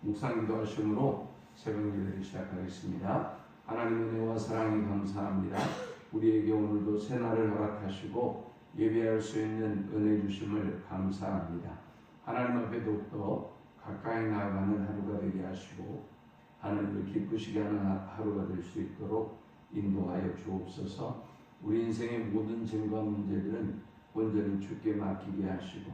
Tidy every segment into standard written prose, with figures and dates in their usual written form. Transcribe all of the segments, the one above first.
묵상 기도하심으로 새벽 예배를 시작하겠습니다. 하나님의 은혜와 사랑이 감사합니다. 우리에게 오늘도 새날을 허락하시고 예배할 수 있는 은혜 주심을 감사합니다. 하나님 앞에 더욱더 가까이 나아가는 하루가 되게 하시고 하나님을 기쁘시게 하는 하루가 될 수 있도록 인도하여 주옵소서. 우리 인생의 모든 짐과 문제들은 온전히 주께 맡기게 하시고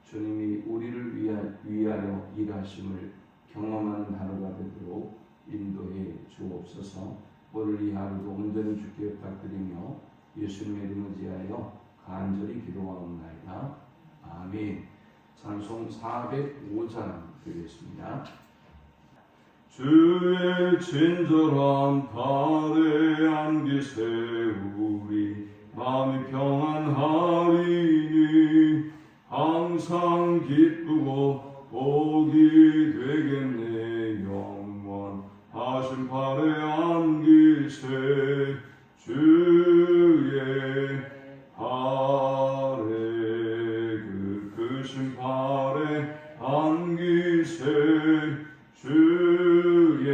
주님이 우리를 위하여 일하심을 경험하는 하루가 되도록 인도해 주옵소서. 오늘 이 하루도 온전히 주께 부탁드리며 예수님의 이름을 지하여 간절히 기도하옵나이다. 아멘. 찬송 405장 드리겠습니다. 주의 친절한 발에 안기 세우리 마음이 평안하리니 항상 기쁘고 복이 되겠네. 영원하신 발에 안기세 주의 발에 크신 발에 안기세 주의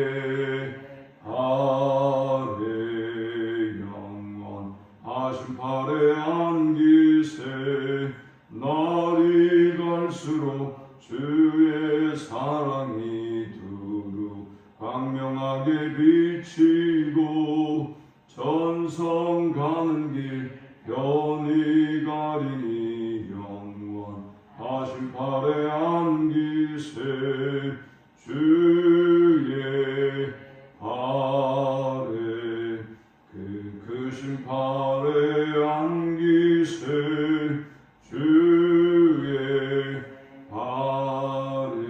발에 영원하신 발에 안기세 날이 갈수록 주의 사랑이 두루 광명하게 비치고 전성 가는 길 편히 가리니 영원하신 발에 안기세 주의 발에 크신 발에 안기세 주의 발에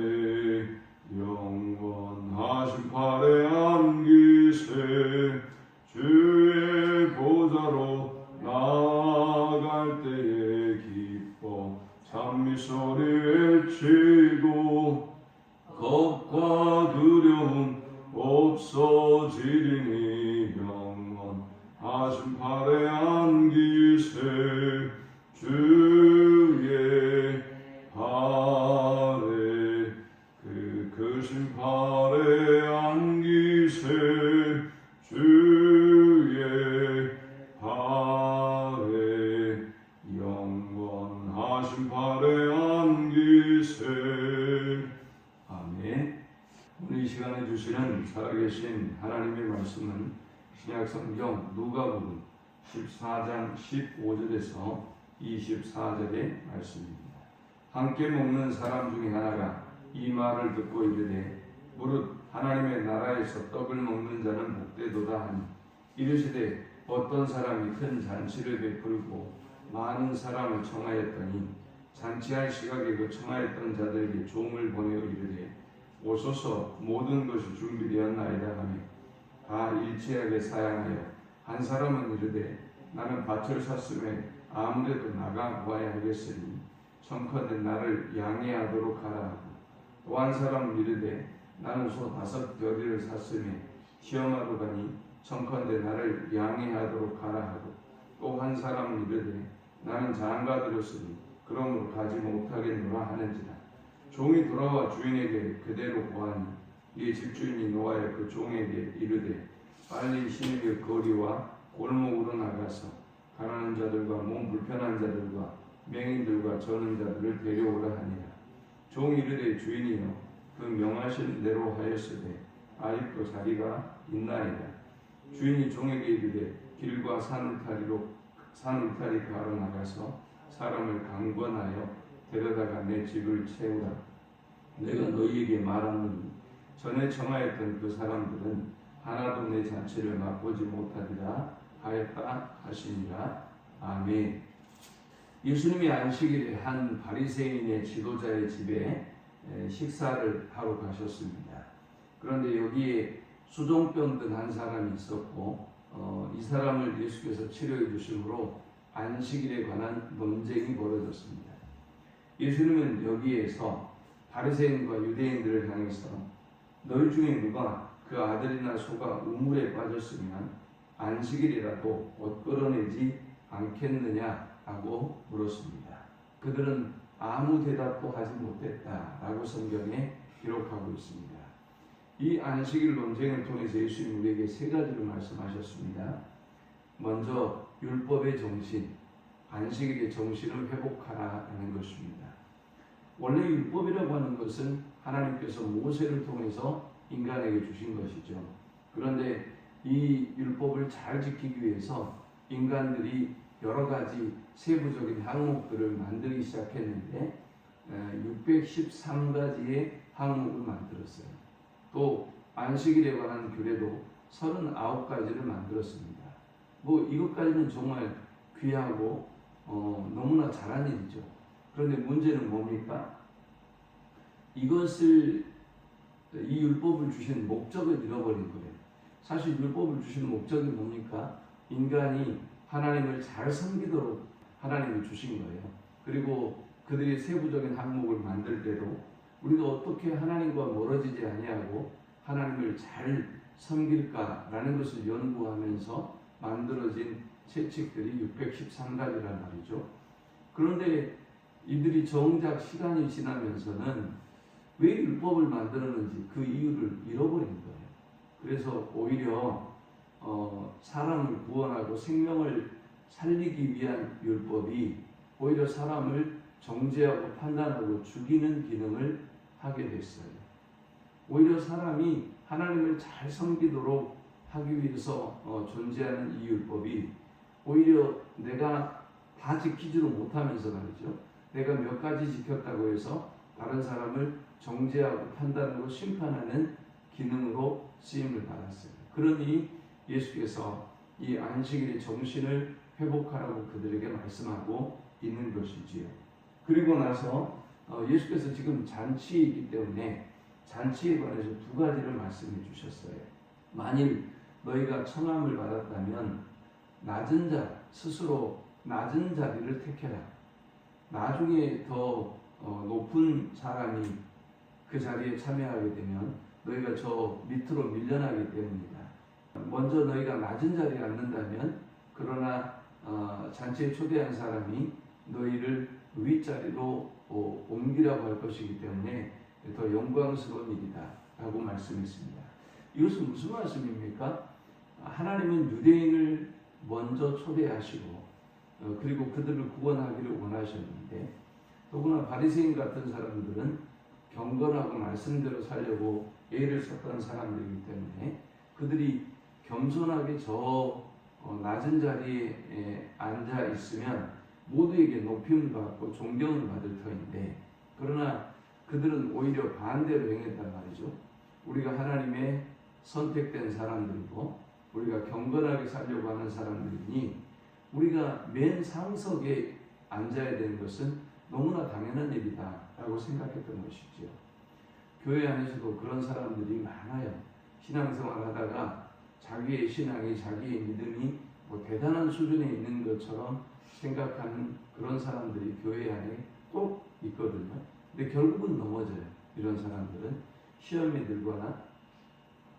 영원하신 발에 안기세 주의 보좌로 나아갈 때에 기뻐 찬미소리 외치고 겁과 두려움 없어지리니 영원하신 발에 안기세 주의 발에 크신 발에 안기세 주의 발에 영원하신 발에 안기세. 아멘. 오늘 이 시간에 주시는 살아계신 하나님의 말씀은 신약성경 누가복음 14장 15절에서 24절의 말씀입니다. 함께 먹는 사람 중에 하나가 이 말을 듣고 이르되 무릇 하나님의 나라에서 떡을 먹는 자는 복되도다 하니 이르시되 어떤 사람이 큰 잔치를 베풀고 많은 사람을 청하였더니 잔치할 시각에 그 청하였던 자들에게 종을 보내어 이르되 오소서 모든 것이 준비되었나이다 하며 다 일치하게 사양하여 한 사람은 이르되 나는 밭을 샀음에 아무래도 나가 보아야 하겠으니 청컨대 나를 양해하도록 하라 하고 또 한 사람은 이르되 나는 소 5겨리를 샀음에 시험하러 가니 청컨대 나를 양해하도록 하라 하고 또 한 사람은 이르되 나는 장가 들었으니 그러므로 가지 못하겠노라 하는지라. 종이 돌아와 주인에게 그대로 보아니 이에 집주인이 노하여 그 종에게 이르되 빨리 시내의 거리와 골목으로 나가서 가난한 자들과 몸 불편한 자들과 맹인들과 저는 자들을 데려오라 하니라. 종이 이르되 주인이여 그 명하신 대로 하였으되 아직도 자리가 있나이다. 주인이 종에게 이르되 길과 산 울타리 가로 나가서 사람을 강권하여 데려다가 내 집을 채우라. 내가 너희에게 말하노니 전에 청하였던 그 사람들은 하나도 내 잔치를 맛보지 못하리라 하였다 하시니라. 아멘. 예수님이 안식일에 한 바리새인의 지도자의 집에 식사를 하러 가셨습니다. 그런데 여기에 수종병 든 한 사람이 있었고 이 사람을 예수께서 치료해 주심으로 안식일에 관한 논쟁이 벌어졌습니다. 예수님은 여기에서 바리새인과 유대인들을 향해서 너희 중에 누가 그 아들이나 소가 우물에 빠졌으면 안식일이라도 옷 끌어내지 않겠느냐라고 물었습니다. 그들은 아무 대답도 하지 못했다라고 성경에 기록하고 있습니다. 이 안식일 논쟁을 통해서 예수님 우리에게 세 가지를 말씀하셨습니다. 먼저 율법의 정신, 안식일의 정신을 회복하라는 것입니다. 원래 율법이라고 하는 것은 하나님께서 모세를 통해서 인간에게 주신 것이죠. 그런데 이 율법을 잘 지키기 위해서 인간들이 여러 가지 세부적인 항목들을 만들기 시작했는데 613가지의 항목을 만들었어요. 또 안식일에 관한 규례도 39가지를 만들었습니다. 이것까지는 정말 귀하고 너무나 잘한 일이죠. 그런데 문제는 뭡니까? 이 율법을 주신 목적을 잃어버린 거예요. 사실 율법을 주신 목적이 뭡니까? 인간이 하나님을 잘 섬기도록 하나님을 주신 거예요. 그리고 그들이 세부적인 항목을 만들 때도 우리가 어떻게 하나님과 멀어지지 아니하고 하나님을 잘 섬길까라는 것을 연구하면서 만들어진 채칙들이 613가지란 말이죠. 그런데 이들이 정작 시간이 지나면서는 왜 율법을 만들었는지 그 이유를 잃어버린 거예요. 그래서 오히려 사람을 구원하고 생명을 살리기 위한 율법이 오히려 사람을 정죄하고 판단하고 죽이는 기능을 하게 됐어요. 오히려 사람이 하나님을 잘 섬기도록 하기 위해서 존재하는 이 율법이 오히려 내가 다 지키지도 못하면서 말이죠. 내가 몇 가지 지켰다고 해서 다른 사람을 정죄하고 판단하고 심판하는 기능으로 쓰임을 받았어요. 그러니 예수께서 이 안식일의 정신을 회복하라고 그들에게 말씀하고 있는 것이지요. 그리고 나서 예수께서 지금 잔치이기 때문에 잔치에 관해서 두 가지를 말씀해 주셨어요. 만일 너희가 청함을 받았다면 스스로 낮은 자리를 택해라. 나중에 더 높은 사람이 그 자리에 참여하게 되면 너희가 저 밑으로 밀려나기 때문이다. 먼저 너희가 낮은 자리에 앉는다면 그러나 잔치에 초대한 사람이 너희를 윗자리로 옮기라고 할 것이기 때문에 더 영광스러운 일이다 라고 말씀했습니다. 이것은 무슨 말씀입니까? 하나님은 유대인을 먼저 초대하시고 그리고 그들을 구원하기를 원하셨는데 더구나 바리새인 같은 사람들은 경건하고 말씀대로 살려고 애를 썼던 사람들이기 때문에 그들이 겸손하게 저 낮은 자리에 앉아 있으면 모두에게 높임을 받고 존경을 받을 터인데 그러나 그들은 오히려 반대로 행했단 말이죠. 우리가 하나님의 선택된 사람들이고 우리가 경건하게 살려고 하는 사람들이니 우리가 맨 상석에 앉아야 되는 것은 너무나 당연한 일이다 라고 생각했던 것이죠. 교회 안에서도 그런 사람들이 많아요. 신앙생활 하다가 자기의 신앙이 자기의 믿음이 대단한 수준에 있는 것처럼 생각하는 그런 사람들이 교회 안에 꼭 있거든요. 근데 결국은 넘어져요. 이런 사람들은 시험에 들거나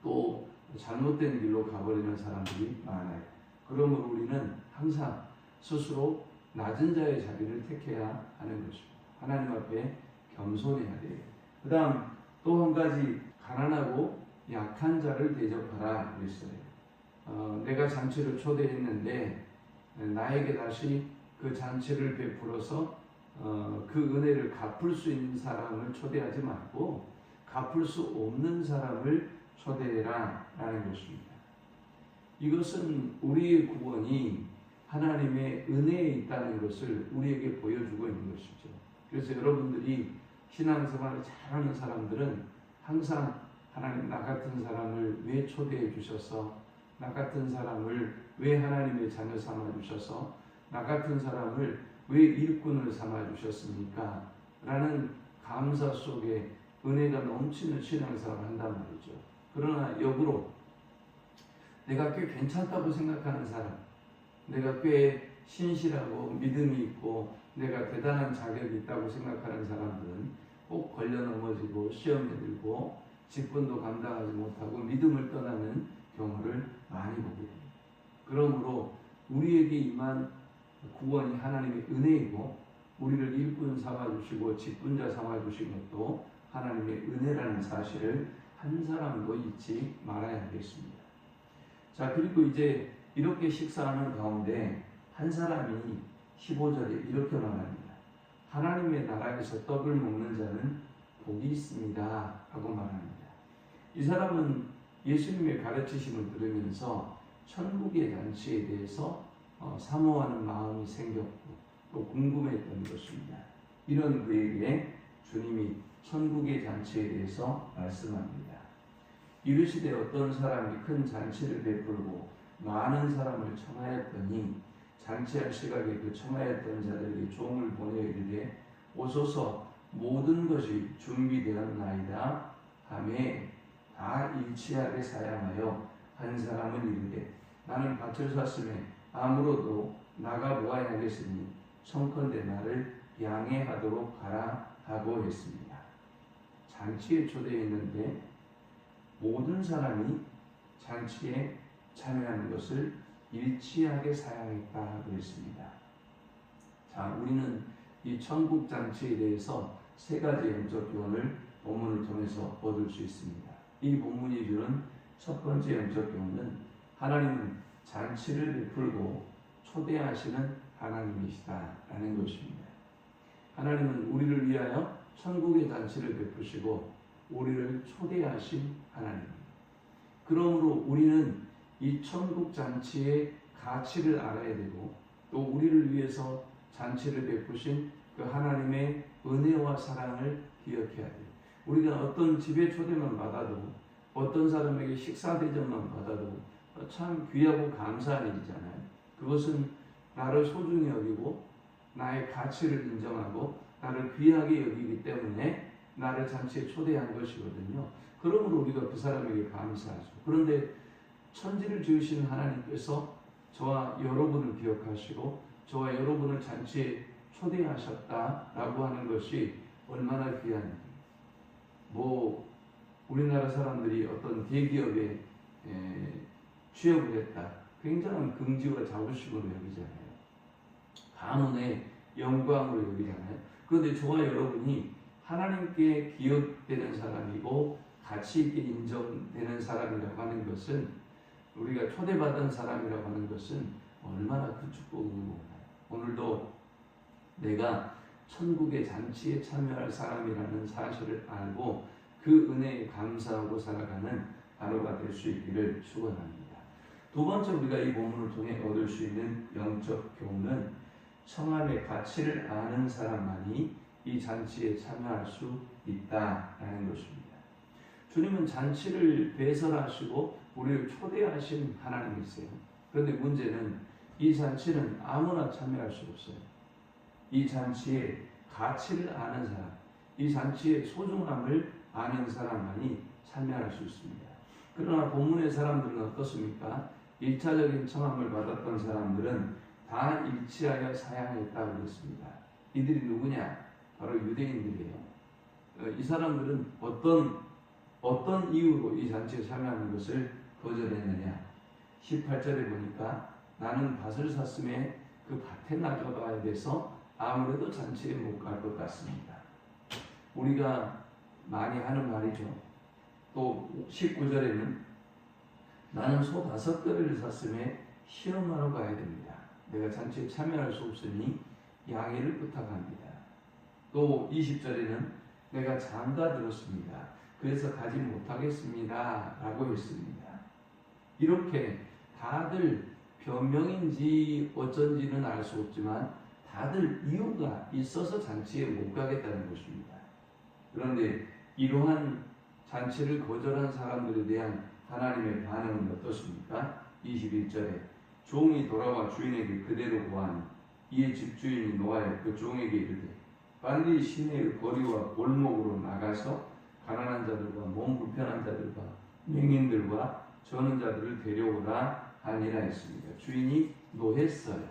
또 잘못된 길로 가버리는 사람들이 많아요. 그러므로 우리는 항상 스스로 낮은 자의 자리를 택해야 하는 것입니다. 하나님 앞에 겸손해야 돼요. 그 다음 또 한 가지 가난하고 약한 자를 대접하라 그랬어요. 내가 잔치를 초대했는데 나에게 다시 그 잔치를 베풀어서 그 은혜를 갚을 수 있는 사람을 초대하지 말고 갚을 수 없는 사람을 초대해라 라는 것입니다. 이것은 우리의 구원이 하나님의 은혜에 있다는 것을 우리에게 보여주고 있는 것이죠. 그래서 여러분들이 신앙생활을 잘하는 사람들은 항상 하나님 나 같은 사람을 왜 초대해 주셔서 나 같은 사람을 왜 하나님의 자녀 삼아 주셔서 나 같은 사람을 왜 일꾼을 삼아 주셨습니까? 라는 감사 속에 은혜가 넘치는 신앙생활을 한단 말이죠. 그러나 역으로 내가 꽤 괜찮다고 생각하는 사람, 내가 꽤 신실하고 믿음이 있고 내가 대단한 자격이 있다고 생각하는 사람들은 꼭 걸려 넘어지고 시험에 들고 직분도 감당하지 못하고 믿음을 떠나는 경우를 많이 보게 됩니다. 그러므로 우리에게 임한 구원이 하나님의 은혜이고 우리를 일꾼 삼아주시고 직분자 삼아주신 것도 하나님의 은혜라는 사실을 한 사람도 잊지 말아야 하겠습니다. 자, 그리고 이제 이렇게 식사하는 가운데 한 사람이 15절에 이렇게 말합니다. 하나님의 나라에서 떡을 먹는 자는 복이 있습니다 라고 말합니다. 이 사람은 예수님의 가르치심을 들으면서 천국의 잔치에 대해서 사모하는 마음이 생겼고 또 궁금했던 것입니다. 이런 그에게 주님이 천국의 잔치에 대해서 말씀합니다. 이르시되 어떤 사람이 큰 잔치를 베풀고 많은 사람을 청하였더니 잔치할 시각에 그 청하였던 자들에게 종을 보내어 이르되 오소서 모든 것이 준비되었나이다 하매 다 일치하게 사양하여 한 사람은 이르되 나는 밭을 샀음에 아무로도 나가 보아야 하겠으니 청컨대 나를 양해하도록 하라 하고 했습니다. 잔치에 초대했는데 모든 사람이 잔치에 참여하는 것을 일치하게 사양했다 하고 했습니다. 자, 우리는 이 천국 잔치에 대해서 세 가지 영적 교훈을 본문을 통해서 얻을 수 있습니다. 이 본문이 주는 첫 번째 영적 교훈은 하나님은 잔치를 베풀고 초대하시는 하나님이시다라는 것입니다. 하나님은 우리를 위하여 천국의 잔치를 베푸시고 우리를 초대하신 하나님입니다. 그러므로 우리는 이 천국 잔치의 가치를 알아야 되고 또 우리를 위해서 잔치를 베푸신 그 하나님의 은혜와 사랑을 기억해야 돼요. 우리가 어떤 집에 초대만 받아도 어떤 사람에게 식사 대접만 받아도 참 귀하고 감사한 일이잖아요. 그것은 나를 소중히 여기고 나의 가치를 인정하고 나를 귀하게 여기기 때문에 나를 잔치에 초대한 것이거든요. 그러므로 우리가 그 사람에게 감사하죠. 그런데 천지를 지으신 하나님께서 저와 여러분을 기억하시고 저와 여러분을 잔치에 초대하셨다라고 하는 것이 얼마나 귀한 일이에요. 우리나라 사람들이 어떤 대기업에 취업을 했다. 굉장한 긍지와 자부심으로 여기잖아요. 가문의 영광으로 여기잖아요. 그런데 저와 여러분이 하나님께 기억되는 사람이고 가치 있게 인정되는 사람이라고 하는 것은 우리가 초대받은 사람이라고 하는 것은 얼마나 큰 축복인 건가요? 오늘도 내가 천국의 잔치에 참여할 사람이라는 사실을 알고 그 은혜에 감사하고 살아가는 하루가 될 수 있기를 축원합니다. 두 번째 우리가 이 본문을 통해 얻을 수 있는 영적 교훈은 청함의 가치를 아는 사람만이 이 잔치에 참여할 수 있다라는 것입니다. 주님은 잔치를 배설하시고 우리를 초대하신 하나님이세요. 그런데 문제는 이 잔치는 아무나 참여할 수 없어요. 이 잔치의 가치를 아는 사람, 이 잔치의 소중함을 아는 사람만이 참여할 수 있습니다. 그러나 본문의 사람들은 어떻습니까? 1차적인 청함을 받았던 사람들은 다 일치하여 사양했다고 그랬습니다. 이들이 누구냐? 바로 유대인들이에요. 이 사람들은 어떤 이유로 이 잔치에 참여하는 것을 거절했느냐? 18절에 보니까 나는 밭을 샀음에 그 밭에 나가봐야 돼서 아무래도 잔치에 못 갈 것 같습니다. 우리가 많이 하는 말이죠. 또 19절에는 나는 소 5마리를 샀음에 시험하러 가야 됩니다. 내가 잔치에 참여할 수 없으니 양해를 부탁합니다. 또 20절에는 내가 장가 들었습니다. 그래서 가지 못하겠습니다. 라고 했습니다. 이렇게 다들 변명인지 어쩐지는 알 수 없지만 다들 이유가 있어서 잔치에 못 가겠다는 것입니다. 그런데 이러한 잔치를 거절한 사람들에 대한 하나님의 반응은 어떻습니까? 21절에 종이 돌아와 주인에게 그대로 고하니 이에 집주인이 노하여 그 종에게 이르되 빨리 시내의 거리와 골목으로 나가서 가난한 자들과 몸 불편한 자들과 맹인들과 저는 자들을 데려오라 하니라 했습니다. 주인이 노했어요.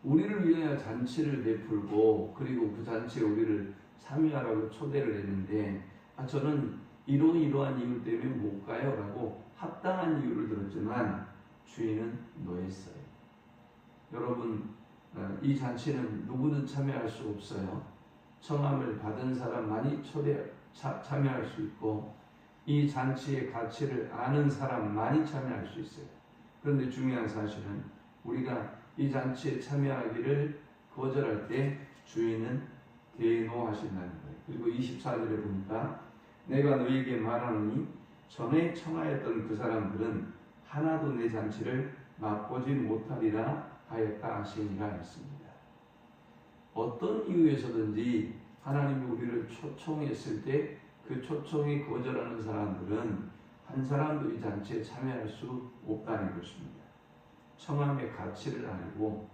우리를 위하여 잔치를 베풀고 그리고 그 잔치에 우리를 참여하라고 초대를 했는데 저는 이러한 이유 때문에 못 가요 라고 합당한 이유를 들었지만 주인은 노했어요. 여러분 이 잔치는 누구든 참여할 수 없어요. 청함을 받은 사람만이 참여할 수 있고 이 잔치의 가치를 아는 사람만이 참여할 수 있어요. 그런데 중요한 사실은 우리가 이 잔치에 참여하기를 거절할 때 주인은 대노하신다는 거예요. 그리고 24절에 보니까 내가 너희에게 말하노니 전에 청하였던 그 사람들은 하나도 내 잔치를 맛보지 못하리라 하였다 하시니라 했습니다. 어떤 이유에서든지 하나님이 우리를 초청했을 때 그 초청에 거절하는 사람들은 한 사람도 이 잔치에 참여할 수 없다는 것입니다. 청함의 가치를 알고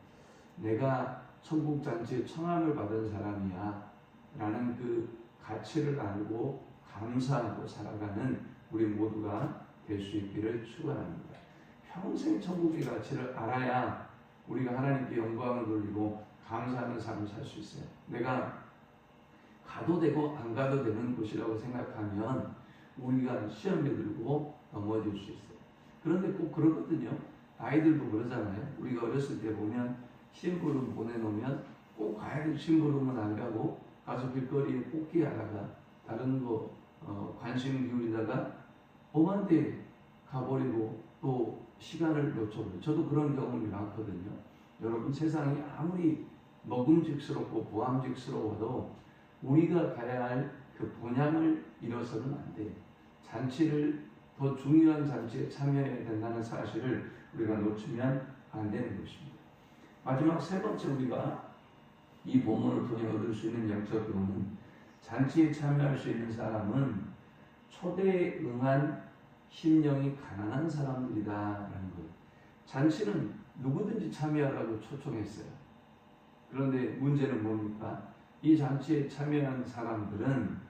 내가 천국 잔치에 청함을 받은 사람이야 라는 그 가치를 알고 감사하고 살아가는 우리 모두가 될 수 있기를 축원합니다. 평생 천국의 가치를 알아야 우리가 하나님께 영광을 돌리고 감사하는 삶을 살 수 있어요. 내가 가도 되고 안 가도 되는 곳이라고 생각하면 우리가 시험에 들고 넘어질 수 있어요. 그런데 꼭 그러거든요. 아이들도 그러잖아요. 우리가 어렸을 때 보면 심부름 보내놓으면 꼭 가야 될 심부름은 안 가고 가서 길거리에 뽑기 하다가 다른 거 관심 기울이다가 험한 데 가버리고 또 시간을 놓쳐버려요. 저도 그런 경험이 많거든요. 여러분 세상이 아무리 먹음직스럽고 보암직스러워도 우리가 가야 할 그 본향을 잃어서는 안 돼요. 잔치를 더 중요한 잔치에 참여해야 된다는 사실을 우리가 놓치면 안 되는 것입니다. 마지막 세 번째 우리가 이 본문을 통해 얻을 수 있는 영적 교훈은 잔치에 참여할 수 있는 사람은 초대에 응한 심령이 가난한 사람들이다라는 거예요. 잔치는 누구든지 참여하라고 초청했어요. 그런데 문제는 뭡니까? 이 잔치에 참여한 사람들은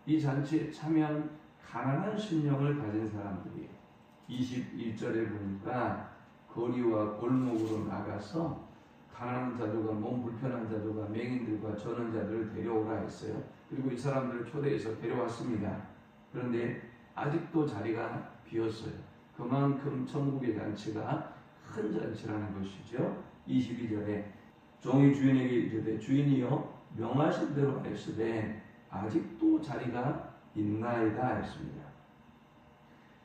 이 잔치에 참여한 가난한 심령을 가진 사람들이에요. 21절에 보니까 거리와 골목으로 나가서 가난한 자들과 몸 불편한 자들과 맹인들과 저는 자들을 데려오라 했어요. 그리고 이 사람들을 초대해서 데려왔습니다. 그런데 아직도 자리가 비었어요. 그만큼 천국의 잔치가 큰 잔치라는 것이죠. 22절에 종이 주인에게 이르되 주인이여 명하신 대로 하였으되 아직도 자리가 있나이다 했습니다.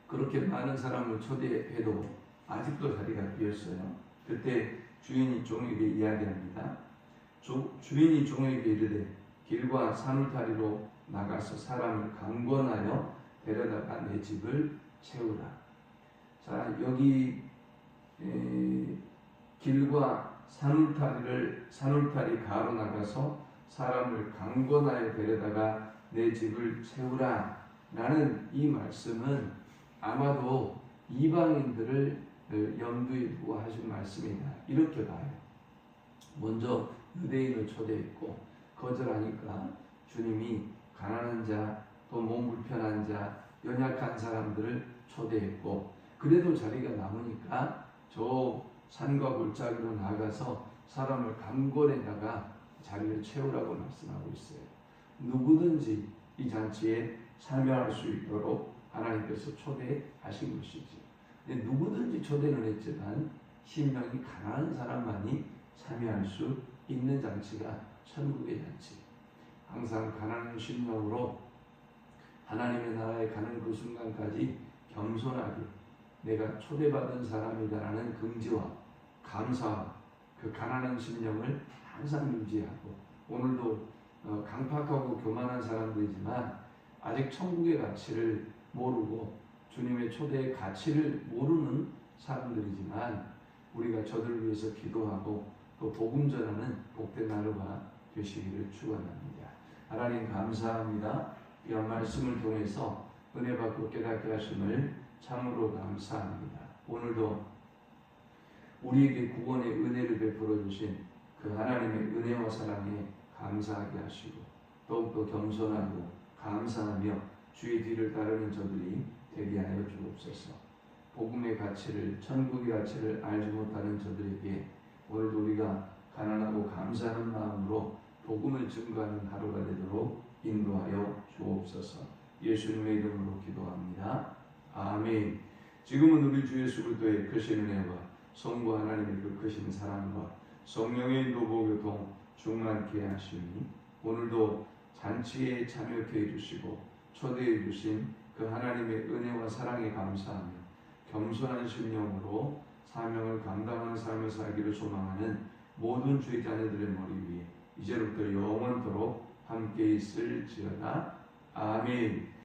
그렇게 많은 사람을 초대해도 아직도 자리가 비었어요. 그때 주인이 종에게 이야기합니다. 주인이 종에게 이르되 길과 산울타리로 나가서 사람을 강권하여 데려다가 내 집을 채우라. 자, 여기 길과 산울타리 가로 나가서 사람을 강권하여 데려다가 내 집을 채우라 라는 이 말씀은 아마도 이방인들을 염두에 두고 하신 말씀이다. 이렇게 봐요. 먼저 유대인을 초대했고 거절하니까 주님이 가난한 자, 또 몸 불편한 자, 연약한 사람들을 초대했고 그래도 자리가 남으니까 저 산과 골짜기로 나가서 사람을 강권에다가 자리를 채우라고 말씀하고 있어요. 누구든지 이 잔치에 참여할 수 있도록 하나님께서 초대하신 것이지. 누구든지 초대는 했지만 심령이 가난한 사람만이 참여할 수 있는 잔치가 천국의 잔치. 항상 가난한 심령으로 하나님의 나라에 가는 그 순간까지 겸손하게 내가 초대받은 사람이다라는 긍지와 감사와 그 가난한 심령을 항상 유지하고 오늘도 강팍하고 교만한 사람들이지만 아직 천국의 가치를 모르고 주님의 초대의 가치를 모르는 사람들이지만 우리가 저들을 위해서 기도하고 또 복음 전하는 복된 하루가 되시기를 축원합니다. 하나님 감사합니다. 이런 말씀을 통해서 은혜 받고 깨닫게 하심을 참으로 감사합니다. 오늘도 우리에게 구원의 은혜를 베풀어 주신 그 하나님의 은혜와 사랑에 감사하게 하시고 더욱더 겸손하고 감사하며 주의 뒤를 따르는 저들이 되게 하여 주옵소서. 복음의 가치를 천국의 가치를 알지 못하는 저들에게 오늘도 우리가 가난하고 감사하는 마음으로 복음을 증거하는 하루가 되도록 인도하여 주옵소서. 예수님의 이름으로 기도합니다. 아멘. 지금은 우리 주 예수 그리스도의 크신 은혜와 성부 하나님의 그 크신 사랑과 성령의 인도 보교통 충만케 하시니 오늘도 잔치에 참여케 해주시고 초대해 주신 그 하나님의 은혜와 사랑에 감사하며 겸손한 심령으로 사명을 감당하는 삶을 살기를 소망하는 모든 주의 자녀들의 머리 위에 이제부터 영원토록 함께 있을지어다. 아멘.